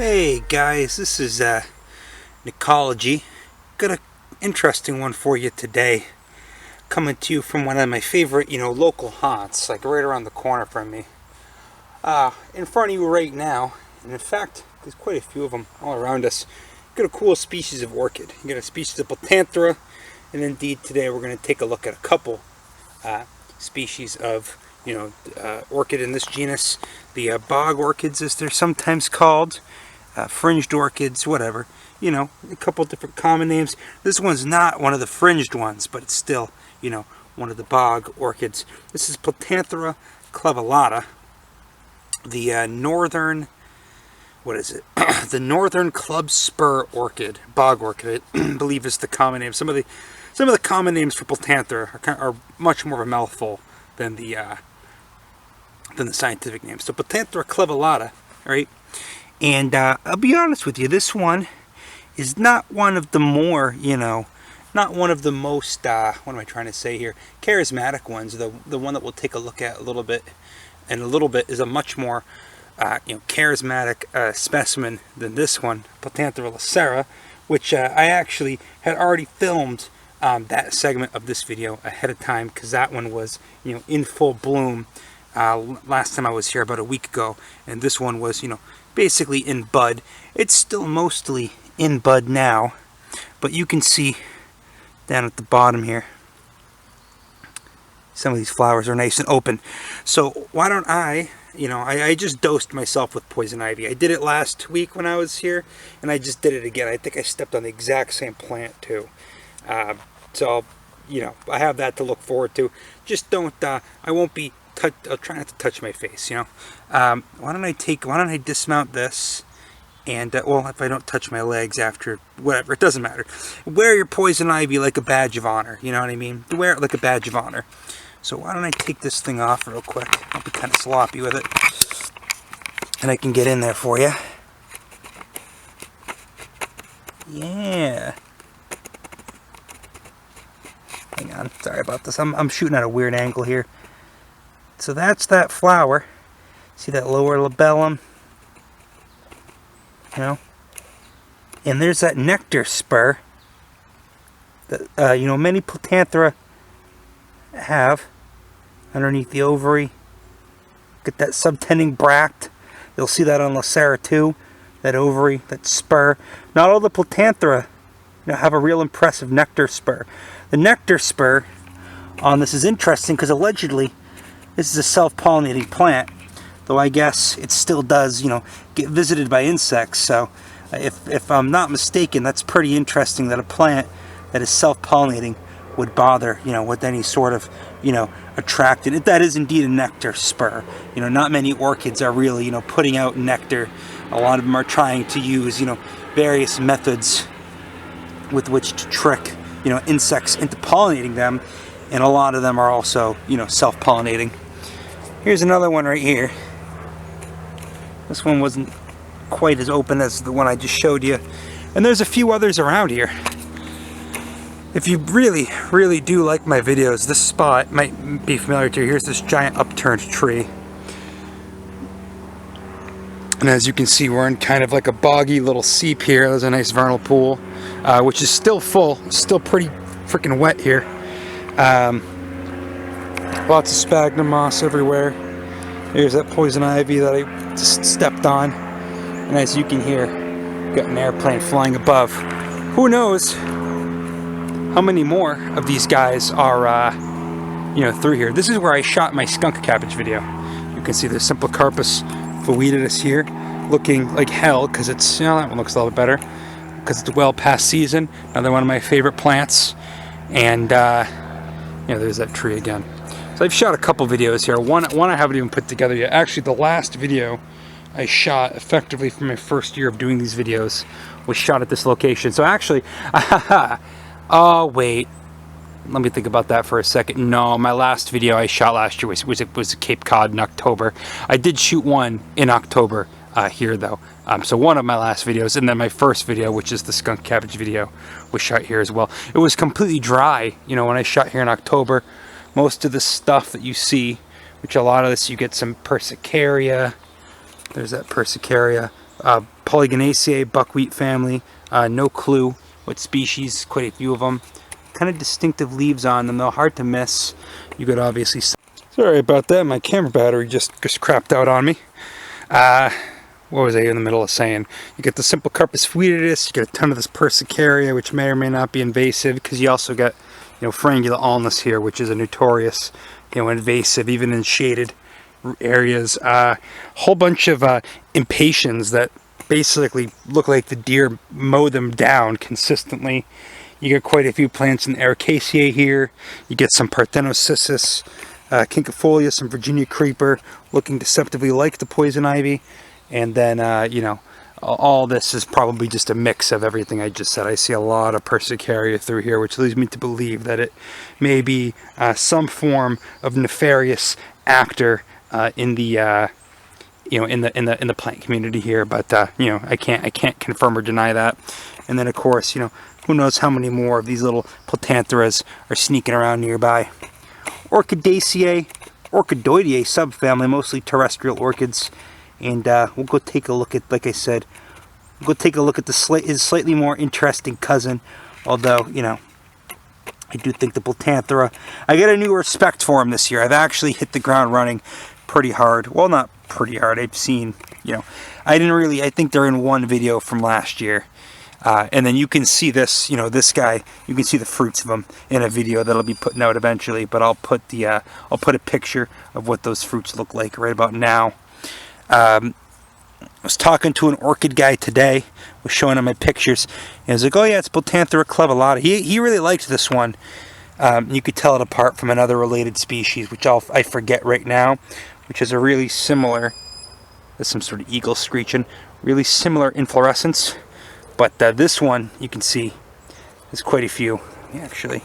Hey guys, this is NEcology. Got an interesting one for you today. Coming to you from one of my favorite, local haunts, like right around the corner from me. In front of you right now, and in fact, there's quite a few of them all around us. Got a cool species of orchid. You got a species of Platanthera, and indeed today we're going to take a look at a couple species of orchid in this genus. The bog orchids, as they're sometimes called, fringed orchids, whatever. A couple different common names. This one's not one of the fringed ones, but it's still, one of the bog orchids. This is Platanthera clavellata, the northern, the northern club spur orchid, bog orchid, I believe is the common name. Some of the common names for Platanthera are much more of a mouthful than the scientific name. So Platanthera clavellata, right? And I'll be honest with you, this one is not one of the more, not one of the most, what am I trying to say here, charismatic ones. The one that we'll take a look at a little bit is a much more, charismatic specimen than this one, Platanthera lacera, which I actually had already filmed that segment of this video ahead of time, because that one was, in full bloom last time I was here about a week ago, and this one was, basically in bud. It's still mostly in bud now, but you can see down at the bottom here, some of these flowers are nice and open. So why don't I just dosed myself with poison ivy. I did it last week when I was here, and I just did it again. I think I stepped on the exact same plant too. So, I have that to look forward to. Just don't, I won't be, I'll try not to touch my face, Why don't I dismount this, and, well, if I don't touch my legs after, whatever, it doesn't matter. Wear your poison ivy like a badge of honor, you know what I mean? Wear it like a badge of honor. So why don't I take this thing off real quick? I'll be kind of sloppy with it. And I can get in there for you. Yeah. Hang on, sorry about this. I'm shooting at a weird angle here. So that's that flower. See that lower labellum? And there's that nectar spur that many Platanthera have underneath the ovary. Get that subtending bract. You'll see that on lacera too. That ovary, that spur. Not all the Platanthera have a real impressive nectar spur. The nectar spur on this is interesting because allegedly this is a self-pollinating plant, though I guess it still does, get visited by insects. So if I'm not mistaken, that's pretty interesting that a plant that is self-pollinating would bother, with any sort of, attractant. That is indeed a nectar spur. Not many orchids are really, putting out nectar. A lot of them are trying to use, various methods with which to trick, insects into pollinating them, and a lot of them are also, self-pollinating. Here's another one right here. This one wasn't quite as open as the one I just showed you, and there's a few others around here. If you really, really do like my videos, this spot might be familiar to you. Here's this giant upturned tree. And as you can see, we're in kind of like a boggy little seep here. There's a nice vernal pool, which is still full, still pretty freaking wet here. Lots of sphagnum moss everywhere. Here's that poison ivy that I just stepped on. And as you can hear, got an airplane flying above. Who knows how many more of these guys are, through here. This is where I shot my skunk cabbage video. You can see the Symplocarpus foetidus here, looking like hell, because it's, that one looks a little bit better, because it's well past season. Another one of my favorite plants. And, there's that tree again. So I've shot a couple videos here. One I haven't even put together yet. Actually, the last video I shot effectively for my first year of doing these videos was shot at this location. So actually, oh wait, let me think about that for a second. No, my last video I shot last year was Cape Cod in October. I did shoot one in October here though. So one of my last videos, and then my first video, which is the skunk cabbage video, was shot here as well. It was completely dry, when I shot here in October. Most of the stuff that you see, which a lot of this, you get some persicaria. There's that persicaria. Polygonaceae, buckwheat family. No clue what species, quite a few of them. Kind of distinctive leaves on them though, hard to miss. You could obviously... Sorry about that, my camera battery just crapped out on me. What was I in the middle of saying? You get the simple Carpus foetidus, you get a ton of this Persicaria, which may or may not be invasive, because you also got, you know, Frangula ulmus here, which is a notorious, you know, invasive, even in shaded areas. Whole bunch of impatiens that basically look like the deer mow them down consistently. You get quite a few plants in the Ericaceae here. You get some Parthenocissus, Quinquefolia, some Virginia creeper, looking deceptively like the poison ivy. And then, you know, all this is probably just a mix of everything I just said. I see a lot of Persicaria through here, which leads me to believe that it may be some form of nefarious actor in the you know, in the plant community here. But you know, I can't confirm or deny that. And then of course, you know, who knows how many more of these little Platantheras are sneaking around nearby. Orchidaceae, Orchidoideae subfamily, mostly terrestrial orchids. And we'll go take a look at, like I said, we'll go take a look at his slightly more interesting cousin. Although, you know, I do think the Platanthera, I got a new respect for him this year. I've actually hit the ground running pretty hard. Well, not pretty hard. I've seen, you know, I think they're in one video from last year. And then you can see this, you know, this guy, you can see the fruits of them in a video that'll be putting out eventually. But I'll put a picture of what those fruits look like right about now. I was talking to an orchid guy today, was showing him my pictures, and he was like, oh yeah, it's Platanthera clavellata. He really liked this one. You could tell it apart from another related species, which I forget right now, which is a really similar, there's some sort of eagle screeching, really similar inflorescence. But this one, you can see, there's quite a few. Let me actually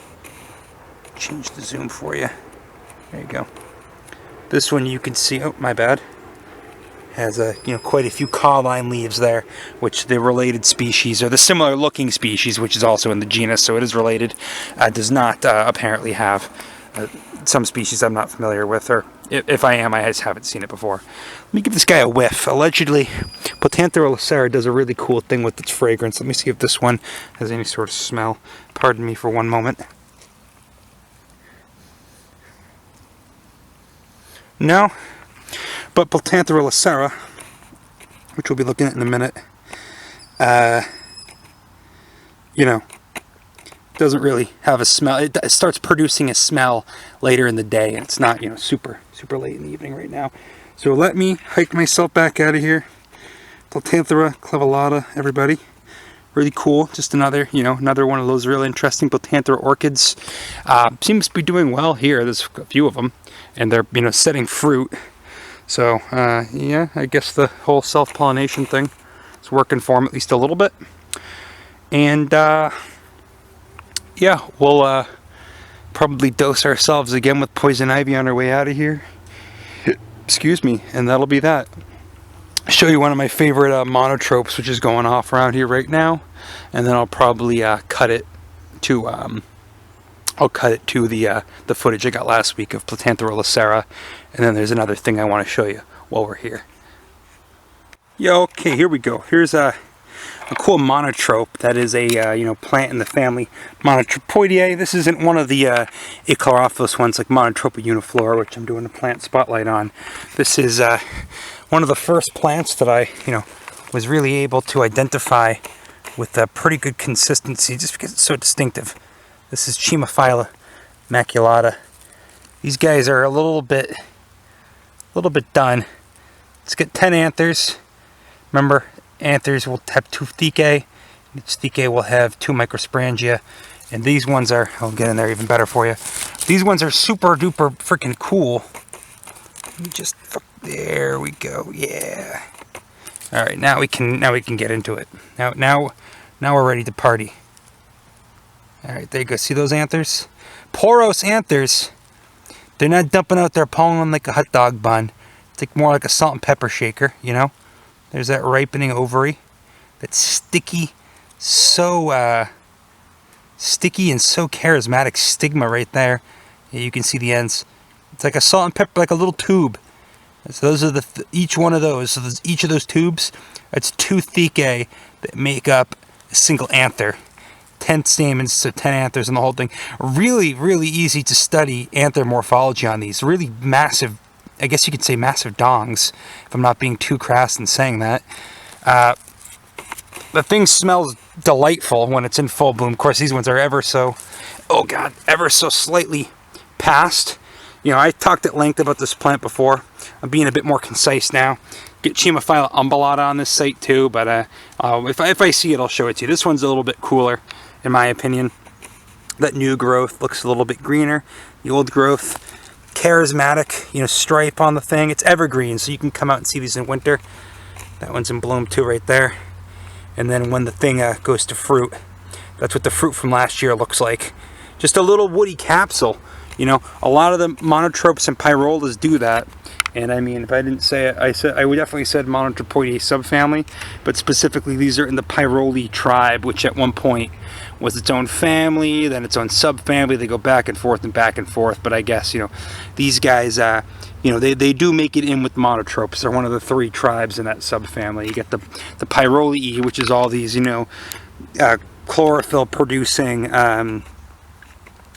change the zoom for you. There you go. This one you can see, oh my bad, has you know, quite a few cauline leaves there, which the related species, or the similar looking species, which is also in the genus, so it is related, does not apparently have. Some species I'm not familiar with, or if I am, I just haven't seen it before. Let me give this guy a whiff. Allegedly, Platanthera lacera does a really cool thing with its fragrance. Let me see if this one has any sort of smell. Pardon me for one moment. No. But Platanthera lacera, which we'll be looking at in a minute, you know, doesn't really have a smell. It starts producing a smell later in the day, and it's not, you know, super late in the evening right now. So let me hike myself back out of here. Platanthera clavellata, everybody. Really cool. Just another, you know, another one of those real interesting Platanthera orchids. Seems to be doing well here. There's a few of them, and they're, you know, setting fruit. So, yeah, I guess the whole self-pollination thing is working for them at least a little bit. And, yeah, we'll probably dose ourselves again with poison ivy on our way out of here. Excuse me, and that'll be that. I'll show you one of my favorite monotropes, which is going off around here right now. And then I'll probably cut it to... the footage I got last week of Platanthera lacera, and then there's another thing I want to show you while we're here. Yeah, okay, here we go. Here's a cool monotrope that is a you know, plant in the family Monotropoideae. This isn't one of the Echolophos ones like Monotropa uniflora, which I'm doing a plant spotlight on. This is one of the first plants that I, you know, was really able to identify with a pretty good consistency, just because it's so distinctive. This is Chimaphila maculata. These guys are a little bit done. It's got 10 anthers. Remember, anthers will have 2 thecae. Each thecae will have 2 microsporangia. And these ones are, I'll get in there even better for you. These ones are super duper freaking cool. Let me just, there we go, yeah. All right, now we can get into it. Now we're ready to party. All right, there you go. See those anthers? Porous anthers. They're not dumping out their pollen like a hot dog bun. It's like more like a salt and pepper shaker, you know? There's that ripening ovary. That sticky, so sticky and so charismatic stigma right there. Yeah, you can see the ends. It's like a salt and pepper, like a little tube. So those are each one of those. So each of those tubes, that's 2 thecae that make up a single anther. 10 stamens, so 10 anthers and the whole thing. Really, really easy to study anther morphology on these. Really massive, I guess you could say massive dongs, if I'm not being too crass in saying that. The thing smells delightful when it's in full bloom. Of course, these ones are ever so slightly past. You know, I talked at length about this plant before. I'm being a bit more concise now. Get Chimaphila umbellata on this site too, but if I see it, I'll show it to you. This one's a little bit cooler, in my opinion. That new growth looks a little bit greener. The old growth, charismatic, you know, stripe on the thing. It's evergreen, so you can come out and see these in winter. That one's in bloom too right there. And then when the thing goes to fruit, that's what the fruit from last year looks like. Just a little woody capsule. You know, a lot of the monotropes and pyrolas do that. And I mean, if I didn't say it, I would definitely said Monotropoideae subfamily, but specifically these are in the Pyroli tribe, which at one point was its own family, then its own subfamily. They go back and forth and back and forth. But I guess, you know, these guys, you know, they do make it in with monotropes. They're one of the 3 tribes in that subfamily. You get the Pyroli, which is all these, you know, chlorophyll producing,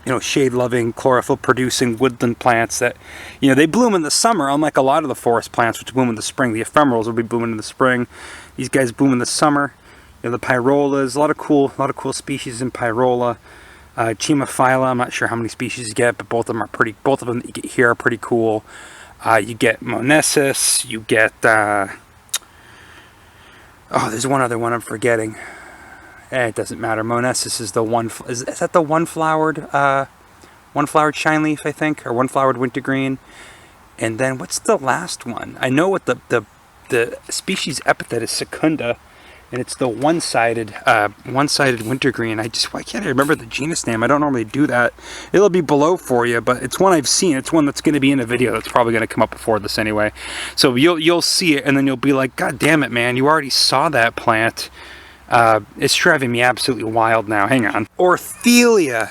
you know, shade-loving, chlorophyll-producing woodland plants that, you know, they bloom in the summer, unlike a lot of the forest plants which bloom in the spring. The ephemerals will be blooming in the spring. These guys bloom in the summer. You know, the pyrolas, a lot of cool species in pyrola. Chimaphila, I'm not sure how many species you get, but both of them that you get here are pretty cool. You get monesis, you get, oh, there's one other one I'm forgetting. It doesn't matter. Monesis is the one. Is that the one-flowered shine leaf, I think, or one-flowered wintergreen? And then what's the last one? I know what the species epithet is secunda, and it's the one-sided wintergreen. Why can't I remember the genus name? I don't normally do that. It'll be below for you, but it's one I've seen. It's one that's going to be in a video that's probably going to come up before this anyway. So you'll see it, and then you'll be like, God damn it, man! You already saw that plant. It's driving me absolutely wild now. Hang on. Orthia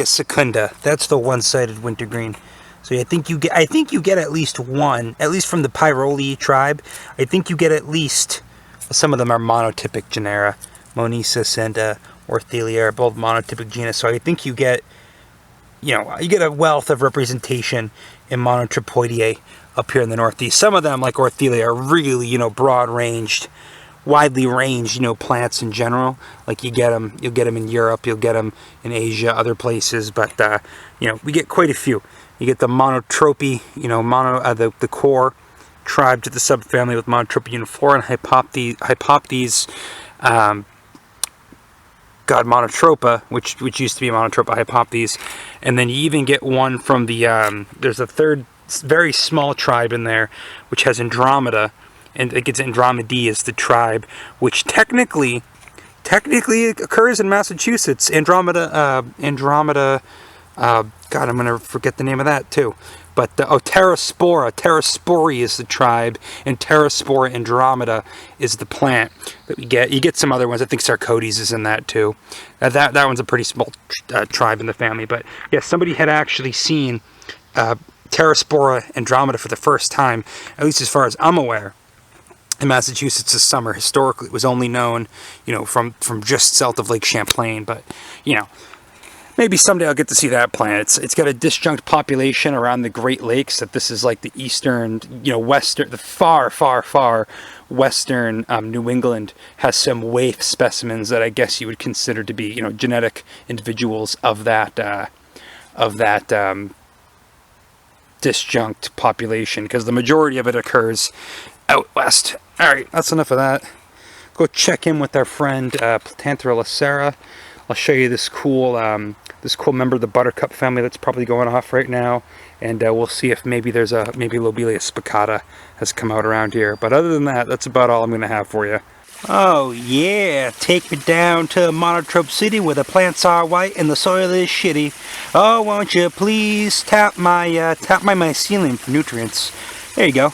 secunda. That's the one-sided wintergreen. So I think you get at least one, at least from the Pyroli tribe. I think you get at least, some of them are monotypic genera. Monesis and Orthia are both monotypic genus. So I think you get, you know, you get a wealth of representation in Monotropoideae up here in the Northeast. Some of them, like Orthia, are really, you know, broad-ranged, widely ranged, you know, plants in general. Like you'll get them in Europe, you'll get them in Asia, other places, but you know, we get quite a few. You get the Monotropa, you know, the core tribe to the subfamily with Monotropa uniflora and Hypoptes, Monotropa, which used to be Monotropa Hypoptes, and then you even get one from the there's a third very small tribe in there which has Andromeda. And it gets Andromedae as the tribe, which technically occurs in Massachusetts. Andromeda, God, I'm going to forget the name of that too. But, Pterospora is the tribe, and Pterospora andromeda is the plant that we get. You get some other ones. I think Sarcodes is in that too. That one's a pretty small tribe in the family. But, yeah, somebody had actually seen Pterospora andromeda for the first time, at least as far as I'm aware, in Massachusetts this summer. Historically, it was only known, you know, from just south of Lake Champlain. But, you know, maybe someday I'll get to see that plant. It's got a disjunct population around the Great Lakes. That this is like the eastern, you know, western, the far western New England has some waif specimens that I guess you would consider to be, you know, genetic individuals of that disjunct population, because the majority of it occurs out west. All right, that's enough of that. Go check in with our friend Platanthera lacera. I'll show you this cool member of the buttercup family that's probably going off right now, and we'll see if maybe maybe Lobelia spicata has come out around here. But other than that, that's about all I'm going to have for you. Oh yeah, take me down to Monotrope City where the plants are white and the soil is shitty. Oh, won't you please tap my mycelium for nutrients? There you go.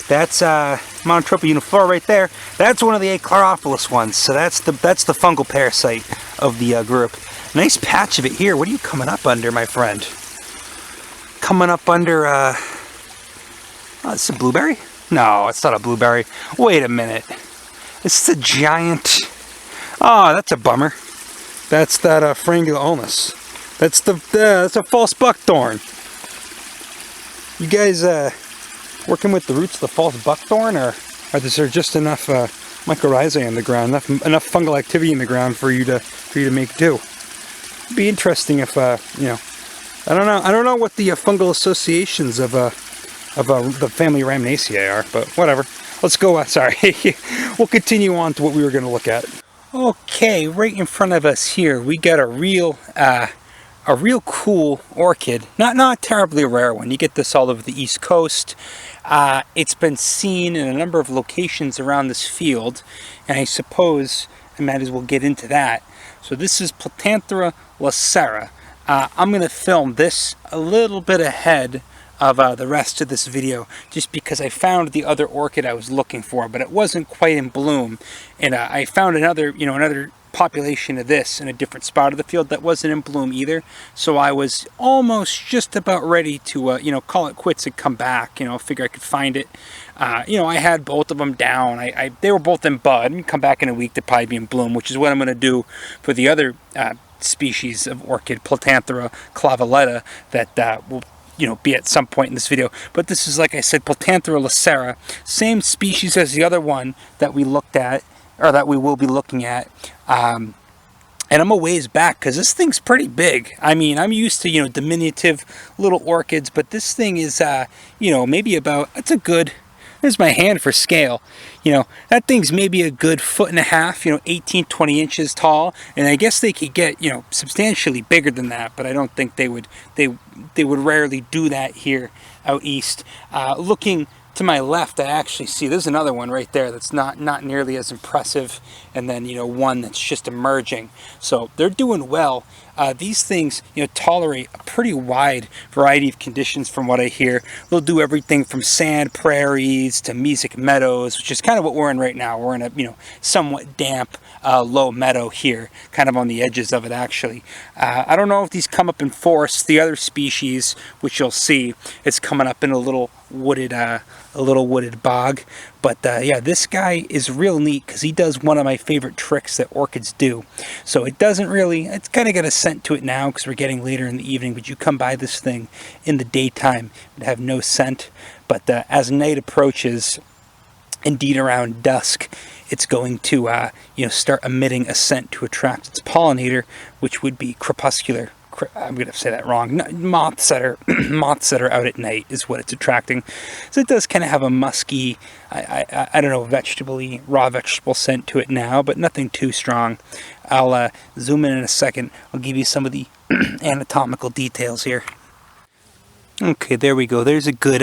That's Monotropa uniflora right there. That's one of the achlorophyllus ones. So that's the fungal parasite of the group. Nice patch of it here. What are you coming up under, my friend? Coming up under Oh, it's a blueberry? No, it's not a blueberry. Wait a minute. This is a giant... Oh, that's a bummer. That's that Frangulonus. That's a false buckthorn. You guys working with the roots of the false buckthorn, or is there just enough mycorrhizae in the ground, enough fungal activity in the ground for you to make do? It'd be interesting if you know. I don't know what the fungal associations of the family Rhamnaceae are, but whatever. Let's go. Sorry, we'll continue on to what we were going to look at. Okay, right in front of us here, we got a real cool orchid. Not terribly rare one. You get this all over the East Coast. It's been seen in a number of locations around this field, and I suppose I might as well get into that. So this is Platanthera lacera. I'm going to film this a little bit ahead of the rest of this video, just because I found the other orchid I was looking for, but it wasn't quite in bloom, and I found another population of this in a different spot of the field that wasn't in bloom either. So I was almost just about ready to call it quits and come back. Figure I could find it. I had both of them down. They were both in bud, and come back in a week to probably be in bloom, which is what I'm going to do for the other species of orchid, Platanthera clavellata, that will be at some point in this video. But this is, like I said, Platanthera lacera, same species as the other one that we looked at, or that we will be looking at. And I'm a ways back because this thing's pretty big. I mean, I'm used to diminutive little orchids, but this thing is maybe about, there's my hand for scale. That thing's maybe a good 1.5 feet, 18-20 inches tall, and I guess they could get substantially bigger than that, but I don't think they would rarely do that here out east. Looking to my left, I actually see there's another one right there that's not nearly as impressive, and then one that's just emerging. So they're doing well. These things tolerate a pretty wide variety of conditions from what I hear. They'll do everything from sand prairies to mesic meadows, which is kind of what we're in right now. We're in a somewhat damp low meadow here, kind of on the edges of it actually. I don't know if these come up in forests. The other species, which you'll see, is coming up in a little wooded bog. But yeah, this guy is real neat because he does one of my favorite tricks that orchids do. So it's kind of got a scent to it now because we're getting later in the evening, but you come by this thing in the daytime and have no scent. But as night approaches, indeed around dusk, it's going to start emitting a scent to attract its pollinator, which would be crepuscular. I'm going to say that wrong. Moths that are out at night is what it's attracting. So it does kind of have a musky, I don't know, raw vegetable scent to it now, but nothing too strong. I'll zoom in a second. I'll give you some of the anatomical details here. Okay, there we go. There's a good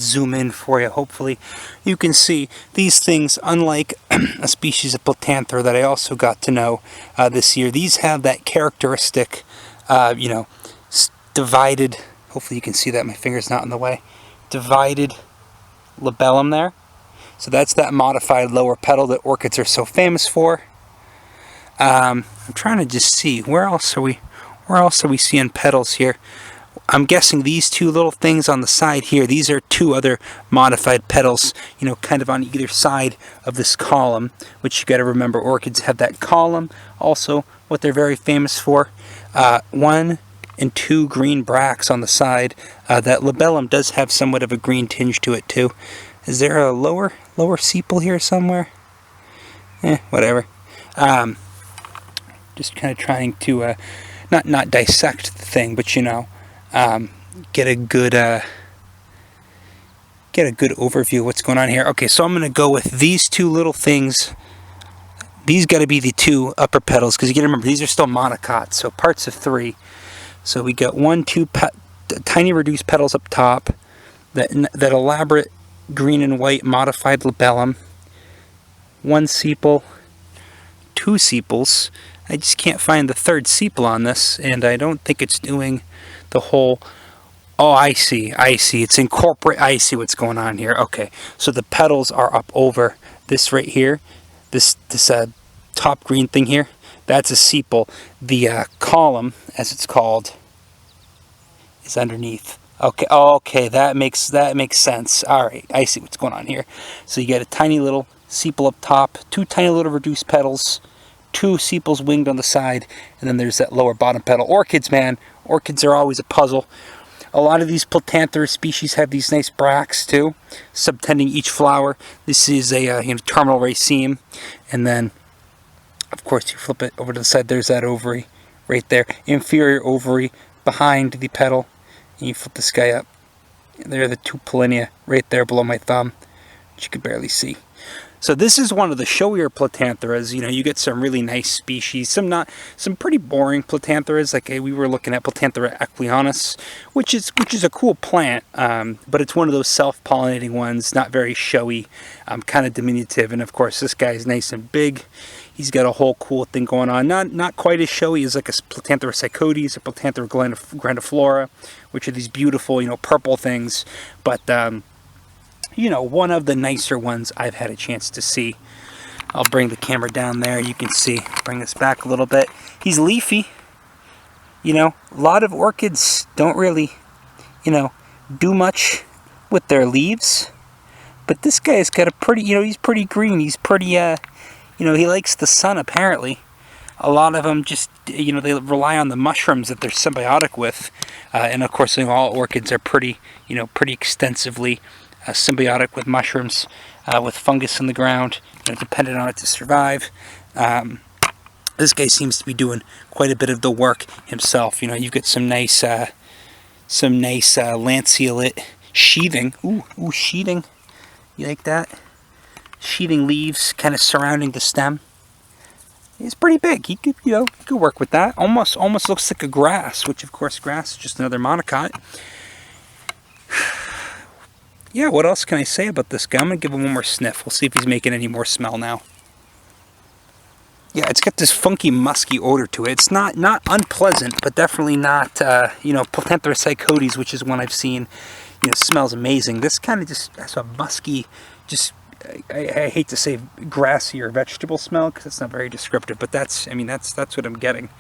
zoom in for you. Hopefully you can see these things, unlike a species of Platanthera that I also got to know this year. These have that characteristic divided, hopefully you can see that my finger's not in the way, divided labellum there. So that's that modified lower petal that orchids are so famous for. I'm trying to just see, where else are we seeing petals here? I'm guessing these two little things on the side here, these are two other modified petals, kind of on either side of this column, which you got to remember, orchids have that column. Also, what they're very famous for, 1 and 2 green bracts on the side. That labellum does have somewhat of a green tinge to it too. Is there a lower sepal here somewhere? Whatever. Just kind of trying to not dissect the thing, but get a good overview of what's going on here. Okay, so I'm going to go with these two little things. These got to be the two upper petals, because you got to remember these are still monocots, so parts of 3. So we got 1, 2 tiny reduced petals up top, that elaborate green and white modified labellum, 1 sepal, 2 sepals. I just can't find the 3rd sepal on this, and I don't think it's doing the whole. Oh, I see. It's incorporate. I see what's going on here. Okay, so the petals are up over this right here. This top green thing here, that's a sepal. The column, as it's called, is underneath. Okay, okay, that makes sense. All right, I see what's going on here. So you get a tiny little sepal up top, two tiny little reduced petals, two sepals winged on the side, and then there's that lower bottom petal. Orchids, man, orchids are always a puzzle. A lot of these Platanthera species have these nice bracts too, subtending each flower. This is a terminal raceme, and then, of course, you flip it over to the side. There's that ovary right there, inferior ovary behind the petal. And you flip this guy up. There are the two pollinia right there below my thumb, which you can barely see. So this is one of the showier Platantheras. You know, you get some really nice species, some pretty boring Platantheras. Like we were looking at Platanthera equianus, which is a cool plant, but it's one of those self-pollinating ones, not very showy, kind of diminutive. And of course, this guy is nice and big. He's got a whole cool thing going on. Not quite as showy as like a Platanthera psychotes or Platanthera grandiflora, which are these beautiful, purple things. But one of the nicer ones I've had a chance to see. I'll bring the camera down there. You can see. Bring this back a little bit. He's leafy. A lot of orchids don't really, do much with their leaves. But this guy's got a pretty, he's pretty green. He's pretty, he likes the sun, apparently. A lot of them just, they rely on the mushrooms that they're symbiotic with. And of course, all orchids are pretty extensively symbiotic with mushrooms, with fungus in the ground, dependent on it to survive. This guy seems to be doing quite a bit of the work himself. You've got some nice lanceolate sheathing. Ooh, sheathing. You like that? Sheathing leaves kind of surrounding the stem. He's pretty big. He could, could work with that. Almost looks like a grass, which of course grass is just another monocot. Yeah, what else can I say about this guy? I'm going to give him one more sniff. We'll see if he's making any more smell now. Yeah, it's got this funky, musky odor to it. It's not unpleasant, but definitely not, Platanthera psychotes, which is one I've seen, smells amazing. This kind of just has a musky, just, I hate to say grassy or vegetable smell, because it's not very descriptive, but that's what I'm getting.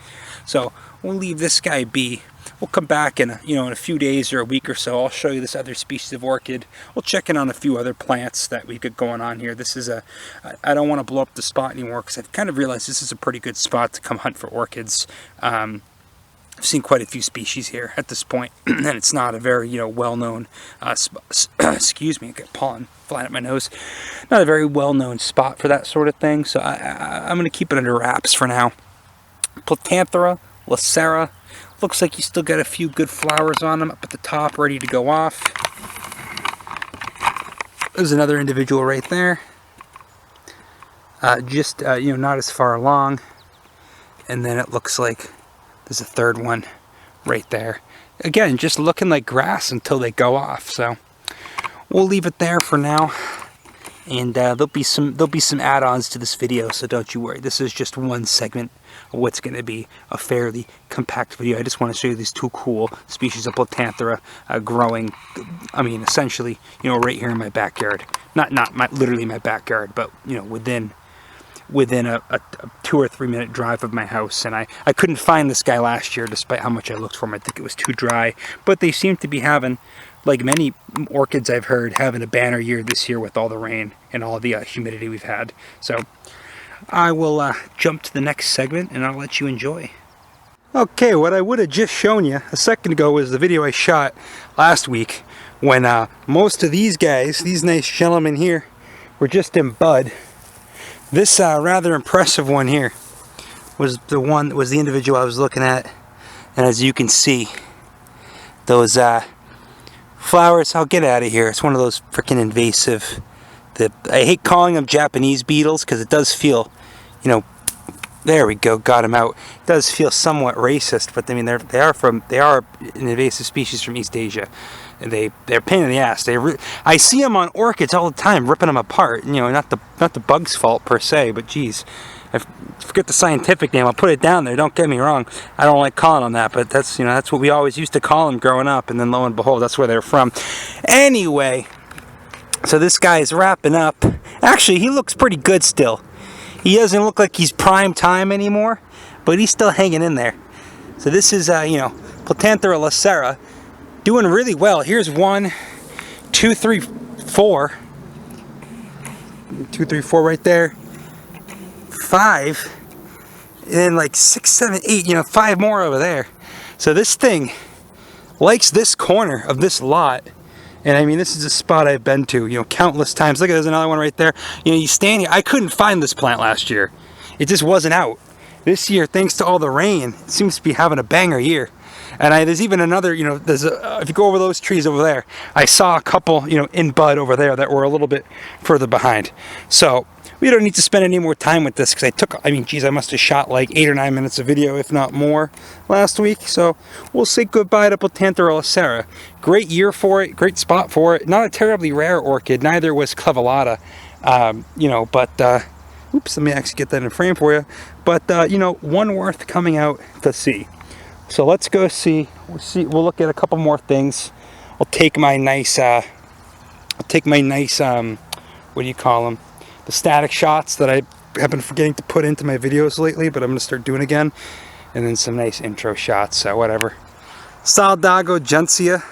So we'll leave this guy be. We'll come back in a few days or a week or so. I'll show you this other species of orchid. We'll check in on a few other plants that we've got going on here. This is I don't want to blow up the spot anymore, because I've kind of realized this is a pretty good spot to come hunt for orchids. I've seen quite a few species here at this point, and it's not a very well-known excuse me, I get pollen flying up my nose. Not a very well-known spot for that sort of thing. So I'm going to keep it under wraps for now. Platanthera, lacera. Looks like you still got a few good flowers on them up at the top, ready to go off. There's another individual right there. Just not as far along. And then it looks like there's a third one right there. Again, just looking like grass until they go off. So we'll leave it there for now. And there'll be some add-ons to this video, so don't you worry. This is just one segment of what's going to be a fairly compact video. I just want to show you these two cool species of Platanthera growing. Essentially, right here in my backyard. Not literally my backyard, but within a 2 or 3 minute drive of my house. And I couldn't find this guy last year, despite how much I looked for him. I think it was too dry. But they seem to be having, like many orchids I've heard, having a banner year this year with all the rain and all the humidity we've had. So I will jump to the next segment and I'll let you enjoy. Okay, what I would have just shown you a second ago was the video I shot last week when most of these guys, these nice gentlemen here, were just in bud. This rather impressive one here was the individual I was looking at, and as you can see, those flowers. I'll get out of here. It's one of those freaking invasive. I hate calling them Japanese beetles because it does feel, there we go, got him out. It does feel somewhat racist, but they are an invasive species from East Asia, and they're a pain in the ass. I see them on orchids all the time, ripping them apart. Not the bug's fault per se, but geez, I forget the scientific name. I'll put it down there. Don't get me wrong. I don't like calling them that, but that's that's what we always used to call them growing up, and then lo and behold, that's where they're from. Anyway, so this guy is wrapping up. Actually, he looks pretty good still. He doesn't look like he's prime time anymore, but he's still hanging in there. So this is Platanthera lacera. Doing really well. Here's 1, 2, 3, 4. 2, 3, 4 right there. 5. And then like 6, 7, 8, you know, 5 more over there. So this thing likes this corner of this lot. And I mean, this is a spot I've been to, you know, countless times. Look at, there's another one right there. You know, you stand here. I couldn't find this plant last year. It just wasn't out. This year, thanks to all the rain, it seems to be having a banger year. And there's even another, you know, if you go over those trees over there, I saw a couple, you know, in bud over there that were a little bit further behind. So we don't need to spend any more time with this because I mean, geez, I must have shot like 8 or 9 minutes of video, if not more, last week. So we'll say goodbye to Platanthera lacera. Great year for it, great spot for it. Not a terribly rare orchid, neither was clavellata, you know, but, oops, let me actually get that in frame for you. But, you know, one worth coming out to see. So let's go see. We'll look at a couple more things. I'll take my nice, what do you call them? The static shots that I have been forgetting to put into my videos lately, but I'm going to start doing again. And then some nice intro shots, so whatever. Saldago gentiana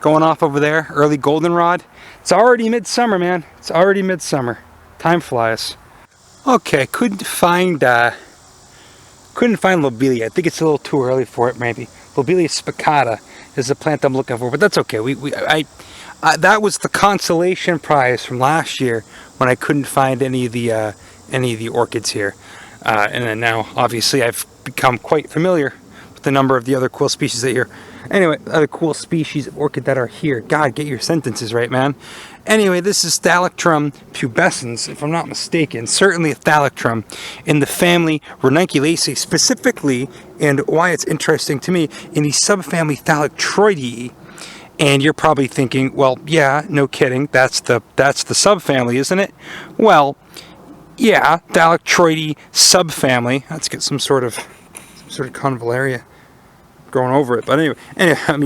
going off over there, early goldenrod. It's already midsummer, man. It's already midsummer. Time flies. Okay, couldn't find lobelia. I think it's a little too early for it, maybe. Lobelia spicata is the plant I'm looking for, but that's okay. That was the consolation prize from last year when I couldn't find any of the orchids here. And then now, obviously, I've become quite familiar with the number of the other cool species that are here. Anyway, other cool species of orchid that are here. God, get your sentences right, man. Anyway, this is Thalictrum pubescens, if I'm not mistaken. Certainly a Thalictrum in the family Ranunculaceae specifically, and why it's interesting to me, in the subfamily Thalictroideae. And you're probably thinking, well, yeah, no kidding, that's the subfamily, isn't it? Well, yeah, Thalictroideae subfamily. Let's get some sort of convallaria growing over it. But anyway, I'm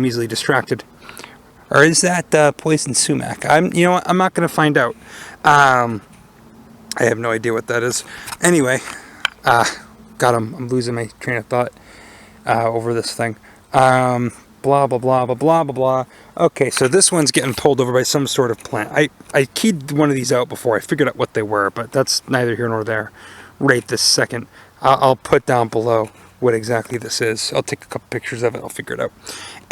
easily distracted. Or is that poison sumac? You know what? I'm not going to find out. I have no idea what that is. Anyway, God, I'm losing my train of thought over this thing. Blah, blah, blah, blah, blah, blah, blah. Okay, so this one's getting pulled over by some sort of plant. I keyed one of these out before. I figured out what they were, but that's neither here nor there right this second. I'll put down below what exactly this is. I'll take a couple pictures of it. I'll figure it out.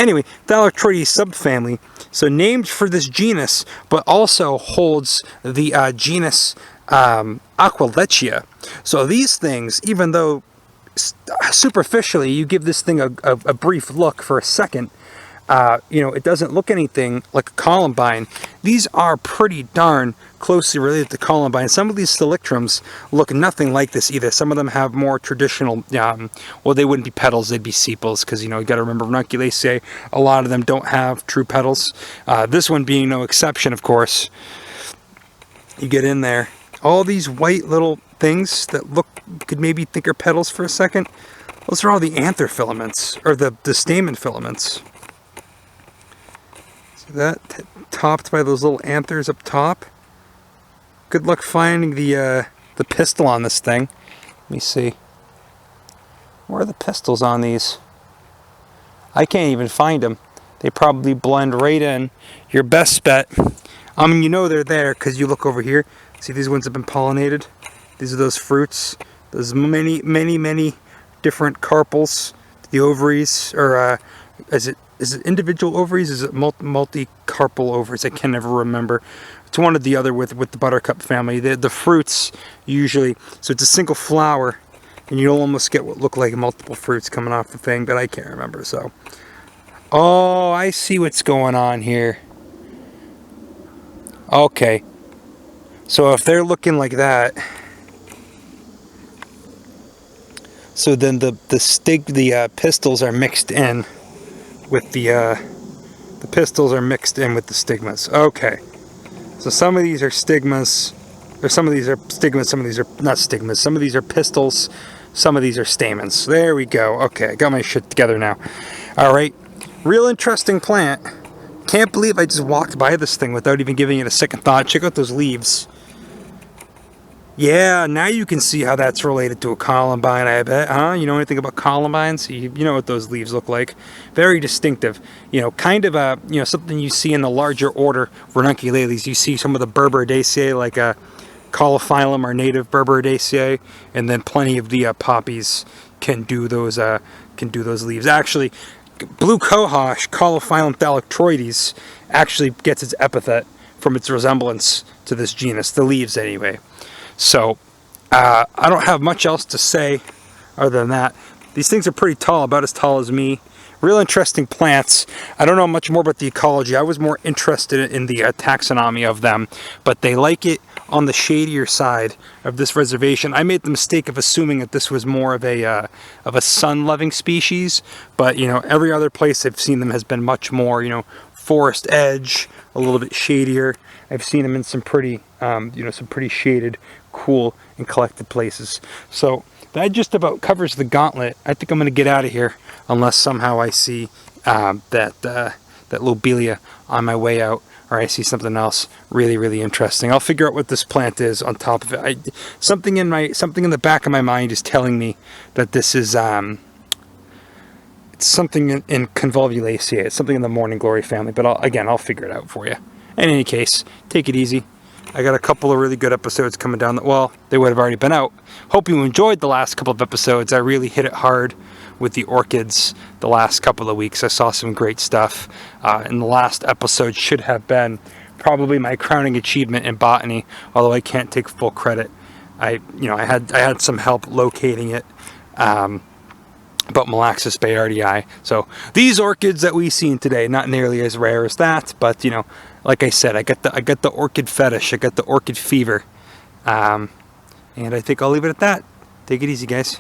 Anyway, Thalictroideae subfamily. So named for this genus, but also holds the genus Aquilechia. So these things, even though superficially you give this thing a brief look for a second, you know, it doesn't look anything like a columbine. These are pretty darn closely related to columbine. Some of these Thalictrums look nothing like this either. Some of them have more traditional, well, they wouldn't be petals, they'd be sepals, because, you know, you got to remember Ranunculaceae, a lot of them don't have true petals. This one being no exception, of course. You get in there, all these white little things that could maybe think are petals for a second, those are all the anther filaments, or the stamen filaments. See that? Topped by those little anthers up top. Good luck finding the pistil on this thing. Let me see. Where are the pistils on these? I can't even find them. They probably blend right in. Your best bet, I mean, you know they're there because you look over here. See, these ones have been pollinated. These are those fruits. There's many, many, many different carpels. The ovaries, or is it individual ovaries? Is it multi-carpal ovaries? I can never remember. It's one or the other with the buttercup family. The fruits usually, so it's a single flower, and you almost get what look like multiple fruits coming off the thing, but I can't remember. So, oh, I see what's going on here. Okay, so if they're looking like that, so then the pistils are mixed in with the pistils are mixed in with the stigmas. Okay, so some of these are stigmas, or some of these are stigmas, some of these are not stigmas, some of these are pistils, some of these are stamens. There we go. Okay, I got my shit together now. All right, real interesting plant. Can't believe I just walked by this thing without even giving it a second thought. Check out those leaves. Yeah, now you can see how that's related to a columbine, I bet, huh? You know anything about columbines? You know what those leaves look like. Very distinctive. You know, kind of a, you know, something you see in the larger order Ranunculales. You see some of the Berberidaceae, like a Caulophyllum or native Berberidaceae, and then plenty of the poppies can do those leaves. Actually, blue cohosh, Caulophyllum thalictroides, actually gets its epithet from its resemblance to this genus, the leaves anyway. So, I don't have much else to say other than that. These things are pretty tall, about as tall as me. Real interesting plants. I don't know much more about the ecology. I was more interested in the taxonomy of them, but they like it on the shadier side of this reservation. I made the mistake of assuming that this was more of a sun-loving species, but you know, every other place I've seen them has been much more, you know, forest edge, a little bit shadier. I've seen them in some pretty, you know, some pretty shaded, cool, and collected places. So that just about covers the gauntlet. I think I'm going to get out of here unless somehow I see that lobelia on my way out, or I see something else really, really interesting. I'll figure out what this plant is on top of it. Something in the back of my mind is telling me that this is it's something in Convolvulaceae. It's something in the morning glory family, but I'll figure it out for you. In any case, take it easy. I got a couple of really good episodes coming down. Well, they would have already been out. Hope you enjoyed the last couple of episodes. I really hit it hard with the orchids the last couple of weeks. I saw some great stuff. And the last episode should have been probably my crowning achievement in botany, although I can't take full credit. I had some help locating it. About Malaxis bayardii. So these orchids that we've seen today, not nearly as rare as that, but you know, like I said, I got the orchid fetish, I got the orchid fever, and I think I'll leave it at that. Take it easy, guys.